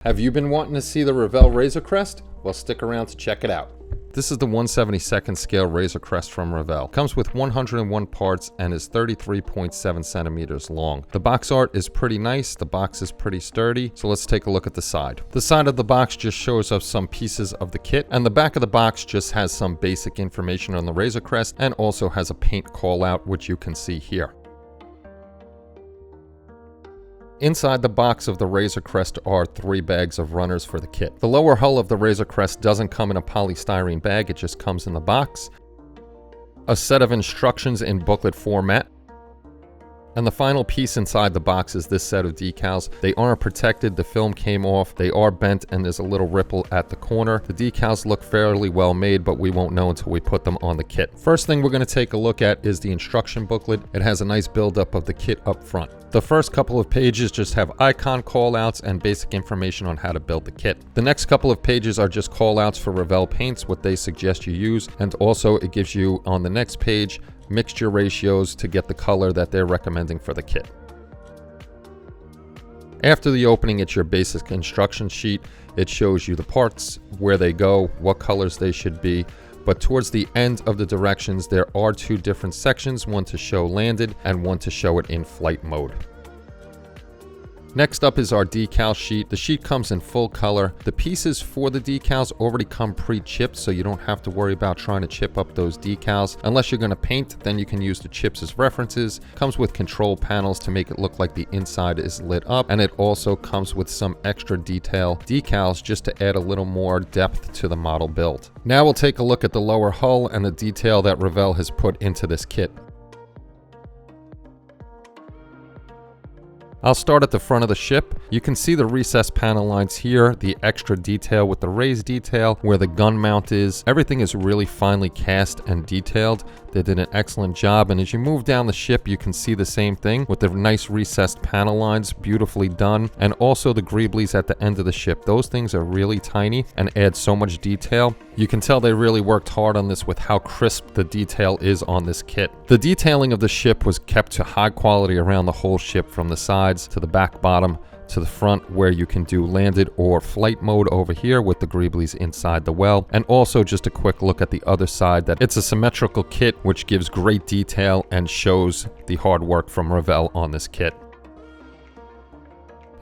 Have you been wanting to see the Revell Razor Crest? Well, stick around to check it out. This is the 1/72nd scale Razor Crest from Revell. Comes with 101 parts and is 33.7 centimeters long. The box art is pretty nice, the box is pretty sturdy, so let's take a look at the side. The side of the box just shows us some pieces of the kit, and the back of the box just has some basic information on the Razor Crest and also has a paint call out, which you can see here. Inside the box of the Razor Crest are 3 bags of runners for the kit. The lower hull of the Razor Crest doesn't come in a polystyrene bag, it just comes in the box. A set of instructions in booklet format. And the final piece inside the box is this set of decals. They aren't protected, the film came off, they are bent, and there's a little ripple at the corner. The decals look fairly well made, but we won't know until we put them on the kit. First thing we're going to take a look at is the instruction booklet. It has a nice buildup of the kit up front. The first couple of pages just have icon callouts and basic information on how to build the kit. The next couple of pages are just callouts for Revell paints, what they suggest you use, and also it gives you on the next page mixture ratios to get the color that they're recommending for the kit. After the opening, it's your basic instruction sheet. It shows you the parts, where they go, what colors they should be. But towards the end of the directions, there are 2 different sections, one to show landed and one to show it in flight mode. Next up is our decal sheet. The sheet comes in full color. The pieces for the decals already come pre-chipped, so you don't have to worry about trying to chip up those decals. Unless you're going to paint, then you can use the chips as references. Comes with control panels to make it look like the inside is lit up, and it also comes with some extra detail decals just to add a little more depth to the model build. Now we'll take a look at the lower hull and the detail that Revell has put into this kit. I'll start at the front of the ship. You can see the recessed panel lines here, the extra detail with the raised detail, where the gun mount is. Everything is really finely cast and detailed. They did an excellent job, and as you move down the ship, you can see the same thing with the nice recessed panel lines, beautifully done, and also the greeblies at the end of the ship. Those things are really tiny and add so much detail. You can tell they really worked hard on this with how crisp the detail is on this kit. The detailing of the ship was kept to high quality around the whole ship, from the sides to the back bottom to the front, where you can do landed or flight mode over here with the greeblies inside the well. And also just a quick look at the other side, that it's a symmetrical kit which gives great detail and shows the hard work from Revell on this kit.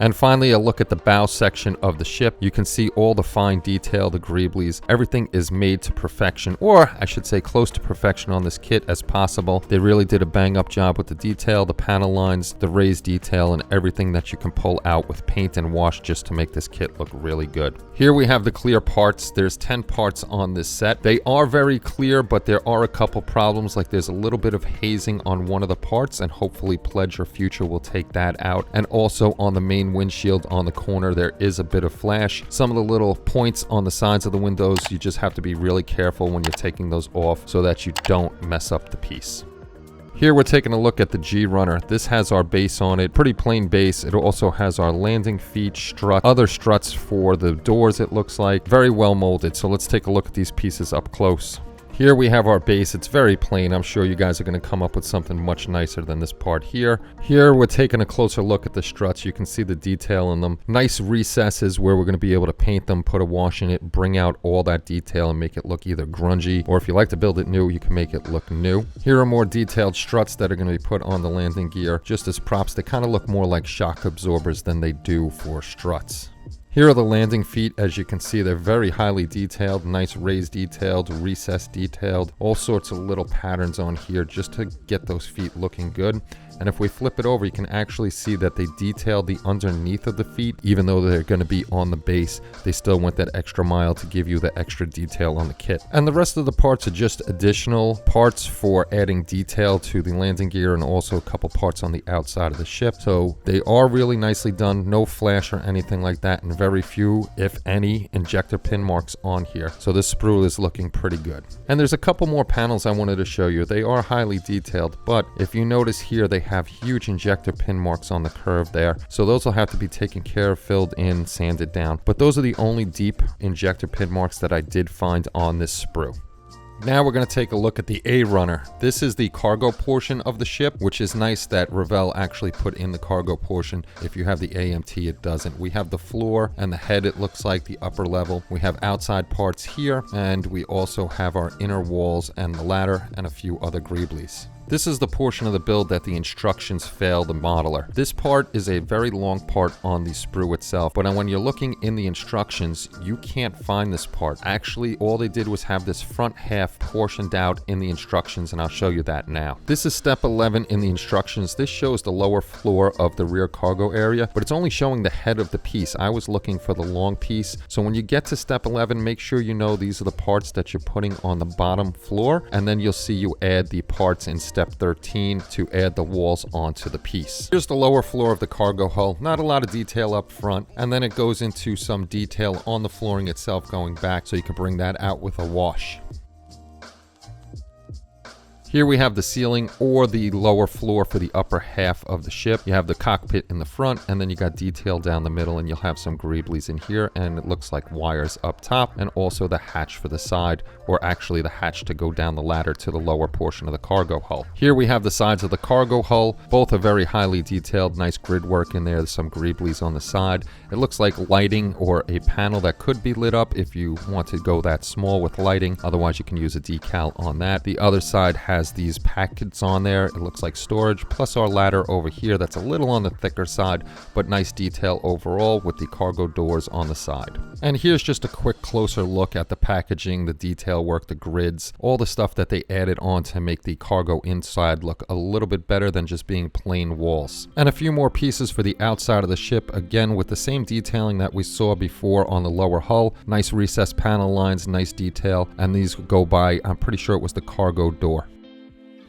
And finally, a look at the bow section of the ship. You can see all the fine detail, the greeblies. Everything is made to perfection, or I should say close to perfection on this kit as possible. They really did a bang up job with the detail, the panel lines, the raised detail, and everything that you can pull out with paint and wash just to make this kit look really good. Here we have the clear parts. There's 10 parts on this set. They are very clear, but there are a couple problems, like there's a little bit of hazing on one of the parts, and hopefully Pledge or Future will take that out. And also on the main windshield on the corner, there is a bit of flash. Some of the little points on the sides of the windows, you just have to be really careful when you're taking those off so that you don't mess up the piece. Here we're taking a look at the G runner. This has our base on it, pretty plain base. It also has our landing feet, strut, other struts for the doors, it looks like. Very well molded, so let's take a look at these pieces up close. Here we have our base. It's very plain. I'm sure you guys are going to come up with something much nicer than this part here. Here we're taking a closer look at the struts. You can see the detail in them. Nice recesses where we're going to be able to paint them, put a wash in it, bring out all that detail and make it look either grungy, or if you like to build it new, you can make it look new. Here are more detailed struts that are going to be put on the landing gear. Just as props, they kind of look more like shock absorbers than they do for struts. Here are the landing feet. As you can see, they're very highly detailed, nice raised detailed, recessed detailed, all sorts of little patterns on here just to get those feet looking good. And if we flip it over, you can actually see that they detailed the underneath of the feet. Even though they're going to be on the base, they still went that extra mile to give you the extra detail on the kit. And the rest of the parts are just additional parts for adding detail to the landing gear, and also a couple parts on the outside of the ship. So they are really nicely done, no flash or anything like that, and very few, if any, injector pin marks on here. So this sprue is looking pretty good. And there's a couple more panels I wanted to show you. They are highly detailed, but if you notice here, they have huge injector pin marks on the curve there. So those will have to be taken care of, filled in, sanded down. But those are the only deep injector pin marks that I did find on this sprue. Now we're going to take a look at the A runner. This is the cargo portion of the ship, which is nice that Revell actually put in the cargo portion. If you have the AMT, it doesn't. We have the floor and the head, it looks like, the upper level. We have outside parts here, and we also have our inner walls and the ladder and a few other greeblies. This is the portion of the build that the instructions fail the modeler. This part is a very long part on the sprue itself, but when you're looking in the instructions, you can't find this part. Actually, all they did was have this front half portioned out in the instructions, and I'll show you that now. This is step 11 in the instructions. This shows the lower floor of the rear cargo area, but it's only showing the head of the piece. I was looking for the long piece. So when you get to step 11, make sure you know these are the parts that you're putting on the bottom floor, and then you'll see you add the parts in step 13 to add the walls onto the piece. Here's the lower floor of the cargo hull. Not a lot of detail up front, and then it goes into some detail on the flooring itself going back, so you can bring that out with a wash. Here we have the ceiling or the lower floor for the upper half of the ship. You have the cockpit in the front, and then you got detail down the middle, and you'll have some greeblies in here, and it looks like wires up top, and also the hatch for the side, or actually the hatch to go down the ladder to the lower portion of the cargo hull. Here we have the sides of the cargo hull. Both are very highly detailed, nice grid work in there. There's some greeblies on the side. It looks like lighting or a panel that could be lit up if you want to go that small with lighting. Otherwise, you can use a decal on that. The other side has these packets on there. It looks like storage, plus our ladder over here that's a little on the thicker side, but nice detail overall with the cargo doors on the side. And here's just a quick closer look at the packaging, the detail work, the grids, all the stuff that they added on to make the cargo inside look a little bit better than just being plain walls. And a few more pieces for the outside of the ship, again with the same detailing that we saw before on the lower hull. Nice recessed panel lines, nice detail, and these go by, I'm pretty sure it was the cargo door.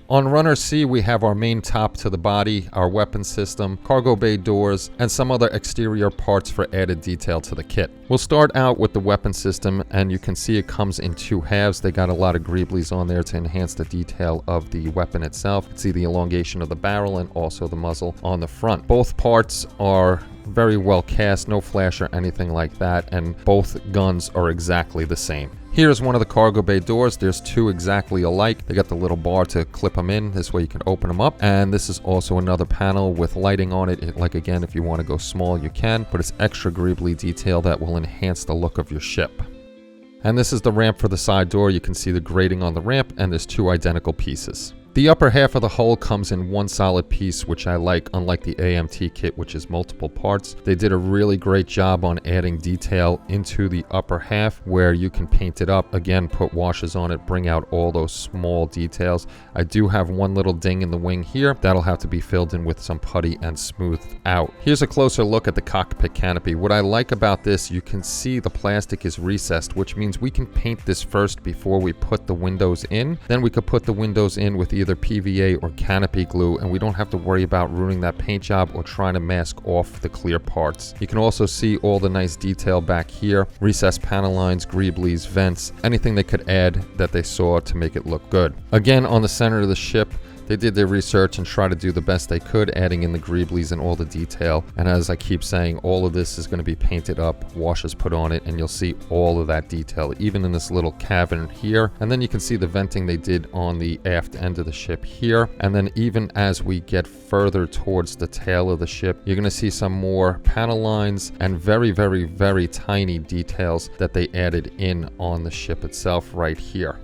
On runner C, we have our main top to the body, our weapon system, cargo bay doors, and some other exterior parts for added detail to the kit. We'll start out with the weapon system, and you can see it comes in two halves. They got a lot of greeblies on there to enhance the detail of the weapon itself. You can see the elongation of the barrel and also the muzzle on the front. Both parts are very well cast, no flash or anything like that, and both guns are exactly the same. Here's one of the cargo bay doors. There's two exactly alike. They got the little bar to clip them in. This way you can open them up. And this is also another panel with lighting on it. Like again, if you want to go small, you can, but it's extra greebly detail that will enhance the look of your ship. And this is the ramp for the side door. You can see the grating on the ramp, and there's two identical pieces. The upper half of the hull comes in one solid piece, which I like, unlike the AMT kit, which is multiple parts. They did a really great job on adding detail into the upper half where you can paint it up. Again, put washes on it, bring out all those small details. I do have one little ding in the wing here. That'll have to be filled in with some putty and smoothed out. Here's a closer look at the cockpit canopy. What I like about this, you can see the plastic is recessed, which means we can paint this first before we put the windows in. Then we could put the windows in with either PVA or canopy glue, and we don't have to worry about ruining that paint job or trying to mask off the clear parts. You can also see all the nice detail back here, recessed panel lines, greeblies, vents, anything they could add that they saw to make it look good. Again, on the center of the ship, they did their research and tried to do the best they could, adding in the greeblies and all the detail. And as I keep saying, all of this is going to be painted up, washes put on it, and you'll see all of that detail, even in this little cavern here. And then you can see the venting they did on the aft end of the ship here. And then even as we get further towards the tail of the ship, you're going to see some more panel lines and very, very, very tiny details that they added in on the ship itself right here.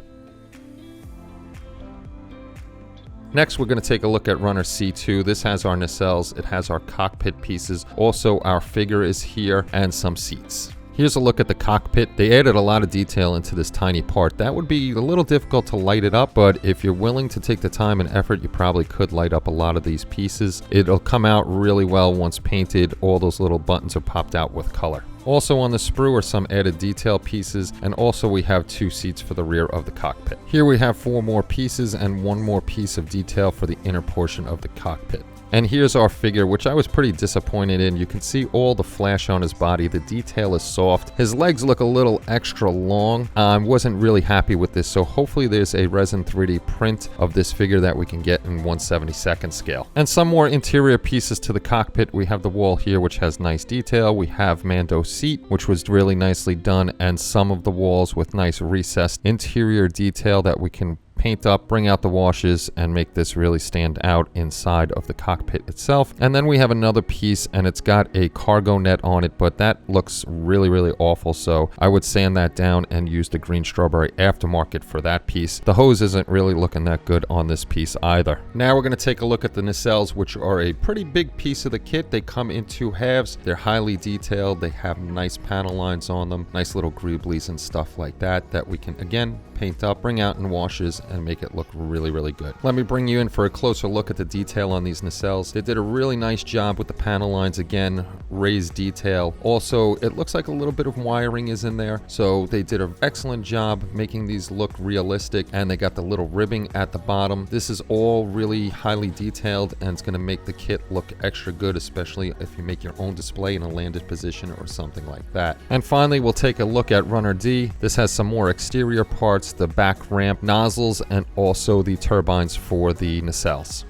Next, we're going to take a look at runner C2. This has our nacelles, it has our cockpit pieces, also our figure is here, and some seats. Here's a look at the cockpit. They added a lot of detail into this tiny part. That would be a little difficult to light it up, but if you're willing to take the time and effort, you probably could light up a lot of these pieces. It'll come out really well once painted. All those little buttons are popped out with color. Also on the sprue are some added detail pieces, and also we have two seats for the rear of the cockpit. Here we have 4 more pieces and 1 more piece of detail for the inner portion of the cockpit. And here's our figure, which I was pretty disappointed in. You can see all the flash on his body. The detail is soft. His legs look a little extra long. I wasn't really happy with this, so hopefully there's a resin 3D print of this figure that we can get in 1/72nd scale. And some more interior pieces to the cockpit. We have the wall here, which has nice detail. We have Mando's seat, which was really nicely done, and some of the walls with nice recessed interior detail that we can paint up, bring out the washes, and make this really stand out inside of the cockpit itself. And then we have another piece, and it's got a cargo net on it, but that looks really, really awful, so I would sand that down and use the green strawberry aftermarket for that piece. The hose isn't really looking that good on this piece either. Now we're going to take a look at the nacelles, which are a pretty big piece of the kit. They come in 2 halves. They're highly detailed. They have nice panel lines on them, nice little greeblies and stuff like that that we can, again, paint up, bring out in washes, and make it look really, really good. Let me bring you in for a closer look at the detail on these nacelles. They did a really nice job with the panel lines, again, raised detail. Also, it looks like a little bit of wiring is in there, so they did an excellent job making these look realistic, and they got the little ribbing at the bottom. This is all really highly detailed, and it's going to make the kit look extra good, especially if you make your own display in a landed position or something like that. And finally, we'll take a look at Runner D. This has some more exterior parts, the back ramp, nozzles, and also the turbines for the nacelles.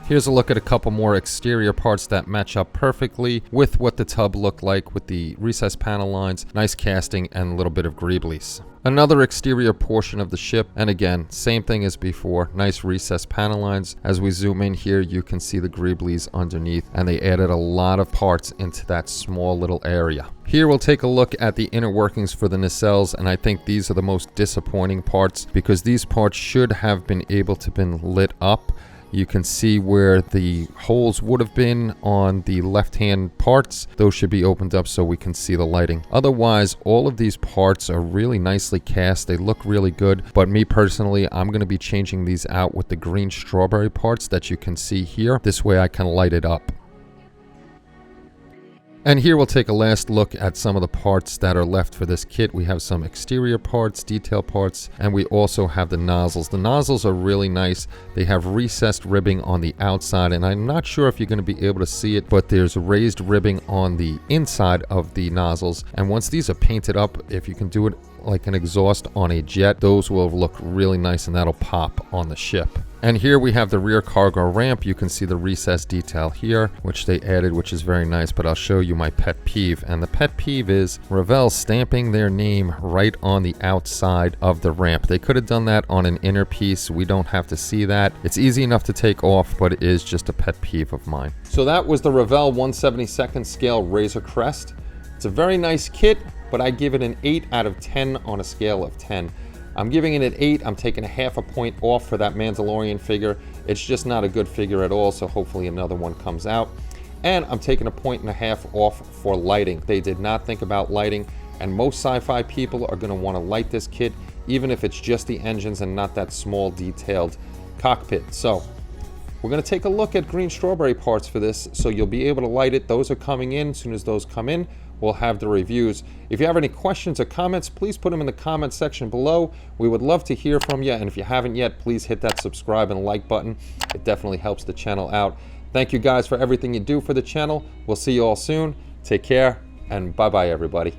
Here's a look at a couple more exterior parts that match up perfectly with what the tub looked like with the recessed panel lines, nice casting, and a little bit of greeblies. Another exterior portion of the ship, and again, same thing as before, nice recessed panel lines. As we zoom in here, you can see the greeblies underneath, and they added a lot of parts into that small little area. Here we'll take a look at the inner workings for the nacelles, and I think these are the most disappointing parts because these parts should have been able to been lit up. You can see where the holes would have been on the left-hand parts. Those should be opened up so we can see the lighting. Otherwise, all of these parts are really nicely cast. They look really good, but me personally, I'm going to be changing these out with the green strawberry parts that you can see here. This way I can light it up. And here we'll take a last look at some of the parts that are left for this kit. We have some exterior parts, detail parts, and we also have the nozzles. The nozzles are really nice. They have recessed ribbing on the outside, and I'm not sure if you're going to be able to see it, but there's raised ribbing on the inside of the nozzles. And once these are painted up, if you can do it like an exhaust on a jet, those will look really nice and that'll pop on the ship. And here we have the rear cargo ramp. You can see the recessed detail here, which they added, which is very nice, but I'll show you my pet peeve. And the pet peeve is Revell stamping their name right on the outside of the ramp. They could have done that on an inner piece. We don't have to see that. It's easy enough to take off, but it is just a pet peeve of mine. So that was the Revell 1/72nd scale Razor Crest. It's a very nice kit, but I give it an 8 out of 10 on a scale of 10. I'm giving it an 8. I'm taking a half a point off for that Mandalorian figure. It's just not a good figure at all, so hopefully another one comes out. And I'm taking a point and a half off for lighting. They did not think about lighting, and most sci-fi people are going to want to light this kit, even if it's just the engines and not that small detailed cockpit. So we're going to take a look at green strawberry parts for this, so you'll be able to light it. Those are coming in. As soon as those come in, we'll have the reviews. If you have any questions or comments, please put them in the comment section below. We would love to hear from you, and if you haven't yet, please hit that subscribe and like button. It definitely helps the channel out. Thank you guys for everything you do for the channel. We'll see you all soon. Take care, and bye-bye, everybody.